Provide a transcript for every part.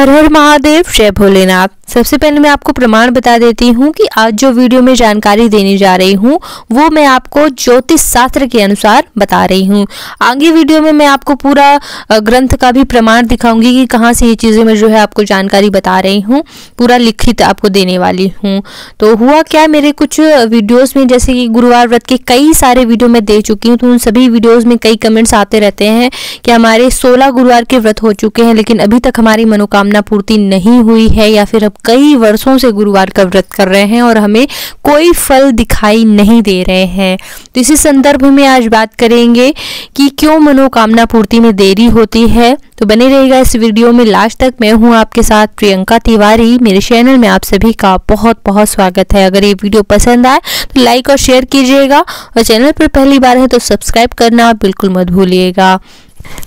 हर हर महादेव, जय भोलेनाथ। सबसे पहले मैं आपको प्रमाण बता देती हूँ कि आज जो वीडियो में जानकारी देने जा रही हूँ वो मैं आपको ज्योतिष शास्त्र के अनुसार बता रही हूँ। आगे वीडियो में मैं आपको पूरा ग्रंथ का भी प्रमाण दिखाऊंगी कि कहाँ से ये चीज़ें मैं जो है आपको जानकारी बता रही हूँ, पूरा लिखित आपको देने वाली हूँ। तो हुआ क्या, मेरे कुछ वीडियोज़ में जैसे कि गुरुवार व्रत के कई सारे वीडियो मैं दे चुकी हूँ, तो उन सभी वीडियोज़ में कई कमेंट्स आते रहते हैं कि हमारे 16 गुरुवार के व्रत हो चुके हैं लेकिन अभी तक हमारी मनोकामना पूर्ति नहीं हुई है, या फिर अब कई वर्षों से गुरुवार का व्रत कर रहे हैं और हमें कोई फल दिखाई नहीं दे रहे हैं। तो इसी संदर्भ में आज बात करेंगे कि क्यों मनोकामना पूर्ति में देरी होती है। तो बने रहेगा इस वीडियो में लास्ट तक। मैं हूं आपके साथ प्रियंका तिवारी। मेरे चैनल में आप सभी का बहुत बहुत स्वागत है। अगर ये वीडियो पसंद आए तो लाइक और शेयर कीजिएगा और चैनल पर पहली बार है तो सब्सक्राइब करना बिल्कुल मत भूलिएगा।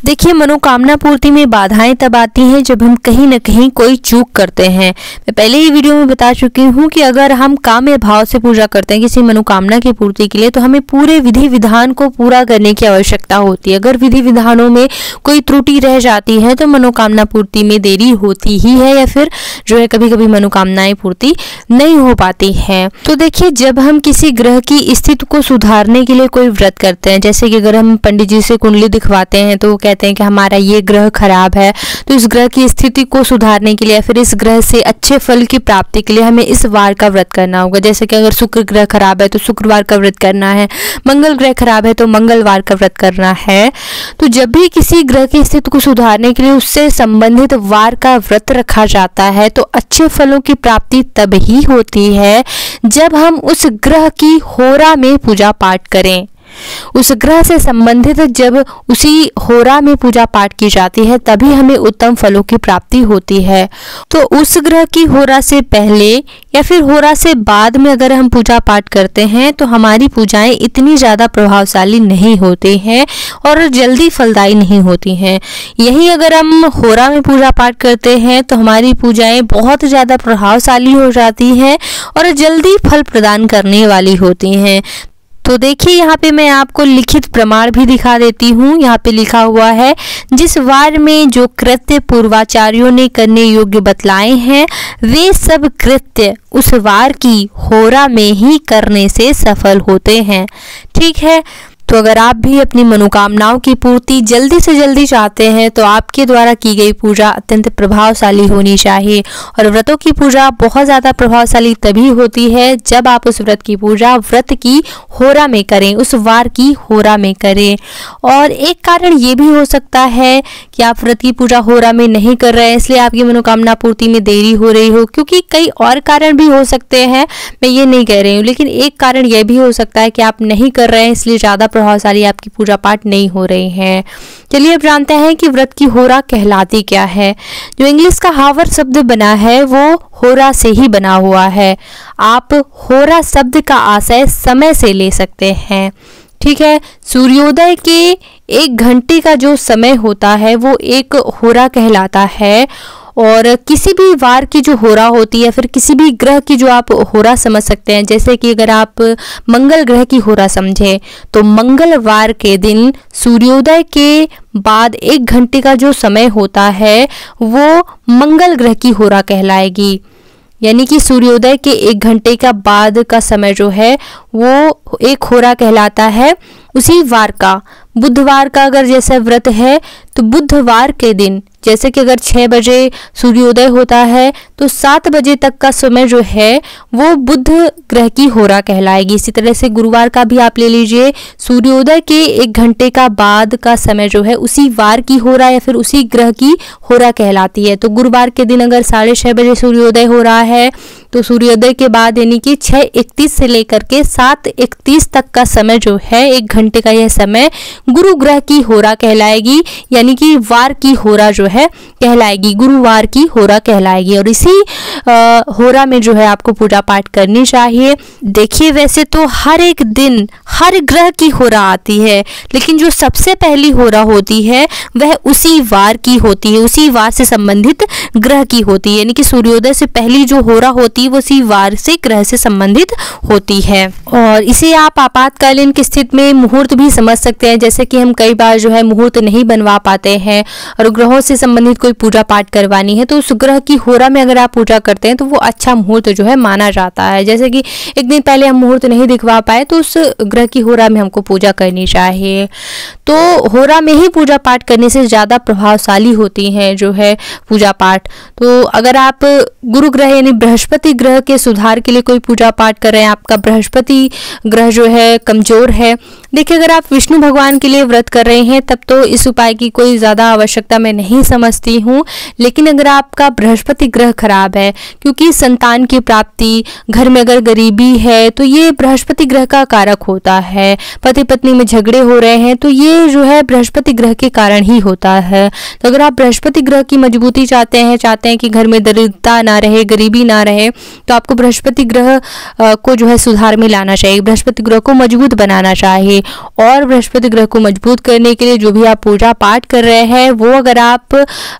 देखिए, मनोकामना पूर्ति में बाधाएं तब आती हैं जब हम कहीं न कहीं कोई चूक करते हैं। मैं पहले ही वीडियो में बता चुकी हूँ कि अगर हम काम्य भाव से पूजा करते हैं किसी मनोकामना की पूर्ति के लिए तो हमें पूरे विधि विधान को पूरा करने की आवश्यकता होती है। अगर विधि विधानों में कोई त्रुटि रह जाती है तो मनोकामना पूर्ति में देरी होती ही है, या फिर जो है कभी कभी मनोकामनाएं पूर्ति नहीं हो पाती है। तो देखिए, जब हम किसी ग्रह की स्थिति को सुधारने के लिए कोई व्रत करते हैं, जैसे कि अगर हम पंडित जी से कुंडली दिखवाते हैं तो वो कहते हैं कि हमारा ये ग्रह खराब है, तो इस ग्रह की स्थिति को सुधारने के लिए फिर इस ग्रह से अच्छे फल की प्राप्ति के लिए हमें इस वार का व्रत करना होगा। जैसे कि अगर शुक्र ग्रह खराब है तो शुक्रवार का व्रत करना है, मंगल ग्रह खराब है तो मंगलवार का व्रत करना है। तो जब भी किसी ग्रह की स्थिति को सुधारने के लिए उससे संबंधित वार का व्रत रखा जाता है तो अच्छे फलों की प्राप्ति तब ही होती है जब हम उस ग्रह की होरा में पूजा पाठ करें। उस ग्रह से संबंधित जब उसी होरा में पूजा पाठ की जाती है तभी हमें उत्तम फलों की प्राप्ति होती है। तो उस ग्रह की होरा से पहले या फिर होरा से बाद में अगर हम पूजा पाठ करते हैं तो हमारी पूजाएं इतनी ज़्यादा प्रभावशाली नहीं होती हैं और जल्दी फलदायी नहीं होती हैं। यही अगर हम होरा में पूजा पाठ करते हैं तो हमारी पूजाएं बहुत ज़्यादा प्रभावशाली हो जाती हैं और जल्दी फल प्रदान करने वाली होती हैं। तो देखिए, यहाँ पे मैं आपको लिखित प्रमाण भी दिखा देती हूँ। यहाँ पे लिखा हुआ है, जिस वार में जो कृत्य पूर्वाचार्यों ने करने योग्य बतलाए हैं वे सब कृत्य उस वार की होरा में ही करने से सफल होते हैं। ठीक है, तो अगर आप भी अपनी मनोकामनाओं की पूर्ति जल्दी से जल्दी चाहते हैं तो आपके द्वारा की गई पूजा अत्यंत प्रभावशाली होनी चाहिए। और व्रतों की पूजा बहुत ज़्यादा प्रभावशाली तभी होती है जब आप उस व्रत की पूजा व्रत की होरा में करें, उस वार की होरा में करें। और एक कारण ये भी हो सकता है कि आप व्रत की पूजा होरा में नहीं कर रहे हैं इसलिए आपकी मनोकामना पूर्ति में देरी हो रही हो, क्योंकि कई और कारण भी हो सकते हैं, मैं ये नहीं कह रही हूँ। लेकिन एक कारण यह भी हो सकता है कि आप नहीं कर रहे हैं इसलिए ज़्यादा प्रभावशाली आपकी पूजा पाठ नहीं हो रही है। चलिए अब जानते हैं कि व्रत की होरा कहलाती क्या है। जो इंग्लिश का हावर शब्द बना है वो होरा से ही बना हुआ है। आप होरा शब्द का आशय समय से ले सकते हैं। ठीक है, सूर्योदय के 1 घंटे का जो समय होता है वो एक होरा कहलाता है। और किसी भी वार की जो होरा होती है, फिर किसी भी ग्रह की जो आप होरा समझ सकते हैं, जैसे कि अगर आप मंगल ग्रह की होरा समझें तो मंगलवार के दिन सूर्योदय के बाद 1 घंटे का जो समय होता है वो मंगल ग्रह की होरा कहलाएगी। यानी कि सूर्योदय के 1 घंटे का बाद का समय जो है वो एक होरा कहलाता है उसी वार का। बुधवार का अगर जैसा व्रत है तो बुधवार के दिन, जैसे कि अगर 6 बजे सूर्योदय होता है तो 7 बजे तक का समय जो है वो बुध ग्रह की होरा कहलाएगी। इसी तरह से गुरुवार का भी आप ले लीजिए, सूर्योदय के 1 घंटे का बाद का समय जो है उसी वार की होरा या फिर उसी ग्रह की होरा कहलाती है। तो गुरुवार के दिन अगर 6:30 बजे सूर्योदय हो रहा है तो सूर्योदय के बाद यानी कि 6:31 से लेकर के 7:31 तक का समय जो है 1 घंटे का यह समय गुरु ग्रह की होरा कहलाएगी, यानी कि वार की होरा जो है कहलाएगी, गुरुवार की होरा कहलाएगी। और इसी होरा में जो है आपको पूजा पाठ करनी चाहिए। देखिए, वैसे तो हर एक दिन हर ग्रह की होरा आती है, लेकिन जो सबसे पहली होरा होती है वह उसी वार की होती है, उसी वार से संबंधित ग्रह की होती है। यानी कि सूर्योदय से पहली जो होरा होती होती है वो इसी वार से ग्रह से संबंधित होती है। और इसे आप आपातकालीन की स्थिति में मुहूर्त भी समझ सकते हैं, जैसे कि हम कई बार जो है मुहूर्त नहीं बनवा पाते हैं और ग्रहों से संबंधित कोई पूजा पाठ करवानी है, तो उस ग्रह की होरा में अगर आप पूजा करते हैं तो वो अच्छा मुहूर्त जो है माना जाता है। जैसे कि एक दिन पहले हम मुहूर्त नहीं दिखवा पाए तो उस ग्रह की होरा में हमको पूजा करनी चाहिए। तो होरा में ही पूजा पाठ करने से ज़्यादा प्रभावशाली होती हैं जो है पूजा पाठ। तो अगर आप गुरु ग्रह यानी बृहस्पति ग्रह के सुधार के लिए कोई पूजा पाठ कर रहे हैं, आपका बृहस्पति ग्रह जो है कमजोर है, देखिए अगर आप विष्णु भगवान के लिए व्रत कर रहे हैं तब तो इस उपाय की कोई ज़्यादा आवश्यकता मैं नहीं समझती हूँ। लेकिन अगर आपका बृहस्पति ग्रह खराब है, क्योंकि संतान की प्राप्ति, घर में अगर गरीबी है तो ये बृहस्पति ग्रह का कारक होता है। पति पत्नी में झगड़े हो रहे हैं तो ये जो है बृहस्पति ग्रह के कारण ही होता है। तो अगर आप बृहस्पति ग्रह की मजबूती चाहते हैं कि घर में दरिद्रता ना रहे, गरीबी ना रहे, तो आपको बृहस्पति ग्रह को जो है सुधार में लाना चाहिए, बृहस्पति ग्रह को मजबूत बनाना चाहिए। और बृहस्पति ग्रह को मजबूत करने के लिए जो भी आप पूजा पाठ कर रहे हैं वो अगर आप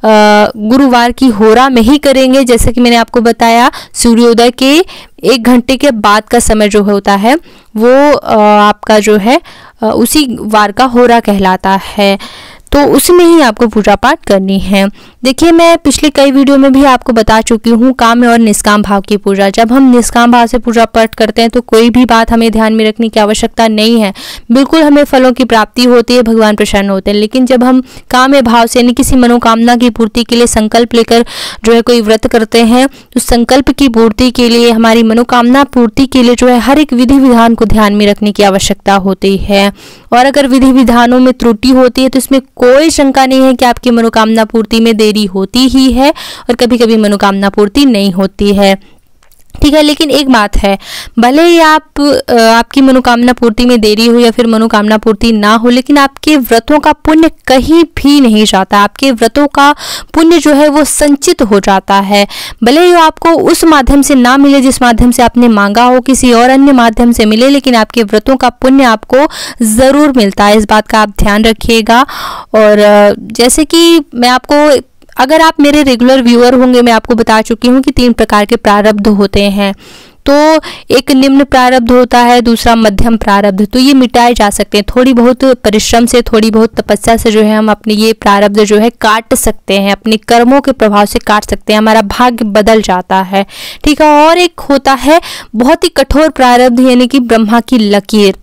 गुरुवार की होरा में ही करेंगे, जैसे कि मैंने आपको बताया सूर्योदय के 1 घंटे के बाद का समय जो होता है वो आपका जो है उसी वार का होरा कहलाता है, तो उसमें ही आपको पूजा पाठ करनी है। देखिए मैं पिछले कई वीडियो में भी आपको बता चुकी हूँ काम और निष्काम भाव की पूजा। जब हम निष्काम भाव से पूजा पाठ करते हैं तो कोई भी बात हमें ध्यान में रखने की आवश्यकता नहीं है, बिल्कुल हमें फलों की प्राप्ति होती है, भगवान प्रसन्न होते हैं। लेकिन जब हम काम भाव से यानी किसी मनोकामना की पूर्ति के लिए संकल्प लेकर जो है कोई व्रत करते हैं, तो संकल्प की पूर्ति के लिए, हमारी मनोकामना पूर्ति के लिए जो है हर एक विधि विधान को ध्यान में रखने की आवश्यकता होती है। और अगर विधि विधानों में त्रुटि होती है तो इसमें कोई शंका नहीं है कि आपकी मनोकामना पूर्ति में देरी होती ही है और कभी कभी मनोकामना पूर्ति नहीं होती है। ठीक है, लेकिन एक बात है, भले ही आपकी मनोकामना पूर्ति में देरी हो या फिर मनोकामना पूर्ति ना हो, लेकिन आपके व्रतों का पुण्य कहीं भी नहीं जाता। आपके व्रतों का पुण्य जो है वो संचित हो जाता है। भले ही आपको उस माध्यम से ना मिले जिस माध्यम से आपने मांगा हो, किसी और अन्य माध्यम से मिले, लेकिन आपके व्रतों का पुण्य आपको ज़रूर मिलता है। इस बात का आप ध्यान रखिएगा। और जैसे कि मैं आपको, अगर आप मेरे रेगुलर व्यूअर होंगे, मैं आपको बता चुकी हूँ कि 3 प्रकार के प्रारब्ध होते हैं। तो एक निम्न प्रारब्ध होता है, दूसरा मध्यम प्रारब्ध, तो ये मिटाए जा सकते हैं। थोड़ी बहुत परिश्रम से, थोड़ी बहुत तपस्या से जो है हम अपने ये प्रारब्ध जो है काट सकते हैं, अपने कर्मों के प्रभाव से काट सकते हैं, हमारा भाग्य बदल जाता है। ठीक है, और एक होता है बहुत ही कठोर प्रारब्ध, यानी कि ब्रह्मा की लकीर,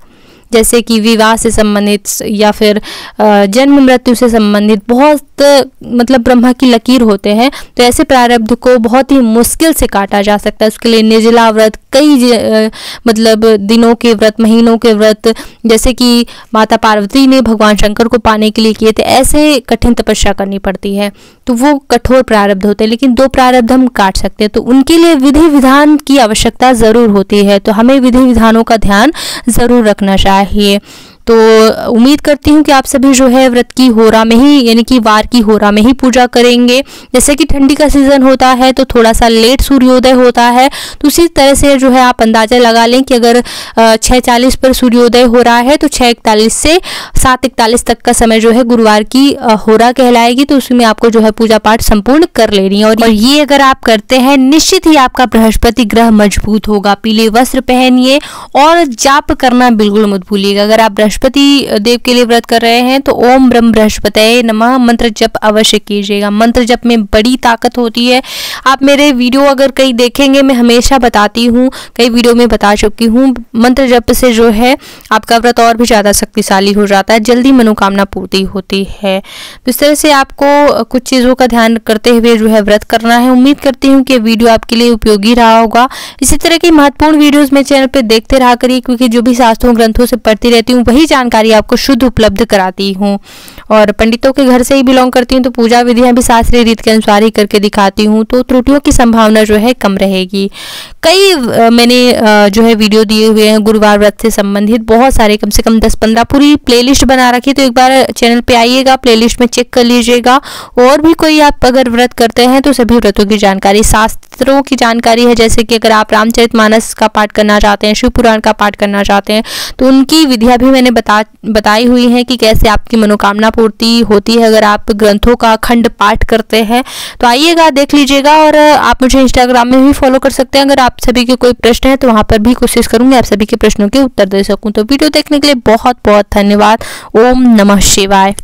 जैसे कि विवाह से संबंधित या फिर जन्म मृत्यु से संबंधित बहुत मतलब ब्रह्मा की लकीर होते हैं। तो ऐसे प्रारब्ध को बहुत ही मुश्किल से काटा जा सकता है। उसके लिए निर्जला व्रत, कई मतलब दिनों के व्रत, महीनों के व्रत, जैसे कि माता पार्वती ने भगवान शंकर को पाने के लिए किए थे, ऐसे कठिन तपस्या करनी पड़ती है। तो वो कठोर प्रारब्ध होते हैं। लेकिन 2 प्रारब्ध हम काट सकते हैं, तो उनके लिए विधि विधान की आवश्यकता ज़रूर होती है। तो हमें विधि विधानों का ध्यान ज़रूर रखना चाहिए। तो उम्मीद करती हूँ कि आप सभी जो है व्रत की होरा में ही, यानी कि वार की होरा में ही पूजा करेंगे। जैसे कि ठंडी का सीजन होता है तो थोड़ा सा लेट सूर्योदय होता है, तो उसी तरह से जो है आप अंदाजा लगा लें कि अगर 6:40 पर सूर्योदय हो रहा है तो 6:41 से 7:41 तक का समय जो है गुरुवार की होरा कहलाएगी। तो उसमें आपको जो है पूजा पाठ संपूर्ण कर लेनी है। और ये अगर आप करते हैं निश्चित ही आपका बृहस्पति ग्रह मजबूत होगा। पीले वस्त्र पहनिए और जाप करना बिल्कुल मत भूलिएगा। अगर आप बृहस्पति देव के लिए व्रत कर रहे हैं तो ओम ब्रह्म बृहस्पतये नमः मंत्र जप अवश्य कीजिएगा। मंत्र जप में बड़ी ताकत होती है। आप मेरे वीडियो अगर कहीं देखेंगे, मैं हमेशा बताती हूँ, कई वीडियो में बता चुकी हूँ, मंत्र जप से जो है आपका व्रत और भी ज़्यादा शक्तिशाली हो जाता है, जल्दी मनोकामना पूर्ति होती है। तो इस तरह से आपको कुछ चीज़ों का ध्यान करते हुए जो है व्रत करना है। उम्मीद करती हूँ कि वीडियो आपके लिए उपयोगी रहा होगा। इसी तरह की महत्वपूर्ण वीडियोज़ मैं चैनल पर देखते रहा करिए, क्योंकि जो भी शास्त्रों ग्रंथों से पढ़ती रहती हूँ वही जानकारी आपको शुद्ध उपलब्ध कराती हूँ। और पंडितों के घर से ही बिलोंग करती हूँ, तो पूजा विधियां भी शास्त्रीय रीत के अनुसार ही करके दिखाती हूँ, तो त्रुटियों की संभावना जो है कम रहेगी। कई मैंने जो है वीडियो दिए हुए हैं गुरुवार व्रत से संबंधित, बहुत सारे, कम से कम 10-15 पूरी प्लेलिस्ट बना रखी, तो एक बार चैनल पे आइएगा, प्लेलिस्ट में चेक कर लीजिएगा। और भी कोई आप अगर व्रत करते हैं तो सभी व्रतों की जानकारी, शास्त्रों की जानकारी है, जैसे कि अगर आप रामचरितमानस का पाठ करना चाहते हैं, शिव पुराण का पाठ करना चाहते हैं, तो उनकी विधियां भी मैंने मैंने बताई हुई हैं कि कैसे आपकी मनोकामना पूर्ति होती है अगर आप ग्रंथों का अखंड पाठ करते हैं। तो आइएगा, देख लीजिएगा। और आप मुझे इंस्टाग्राम में भी फॉलो कर सकते हैं। अगर आप सभी के कोई प्रश्न है तो वहाँ पर भी कोशिश करूँगी आप सभी के प्रश्नों के उत्तर दे सकूँ। तो वीडियो देखने के लिए बहुत बहुत धन्यवाद। ओम नमः शिवाय।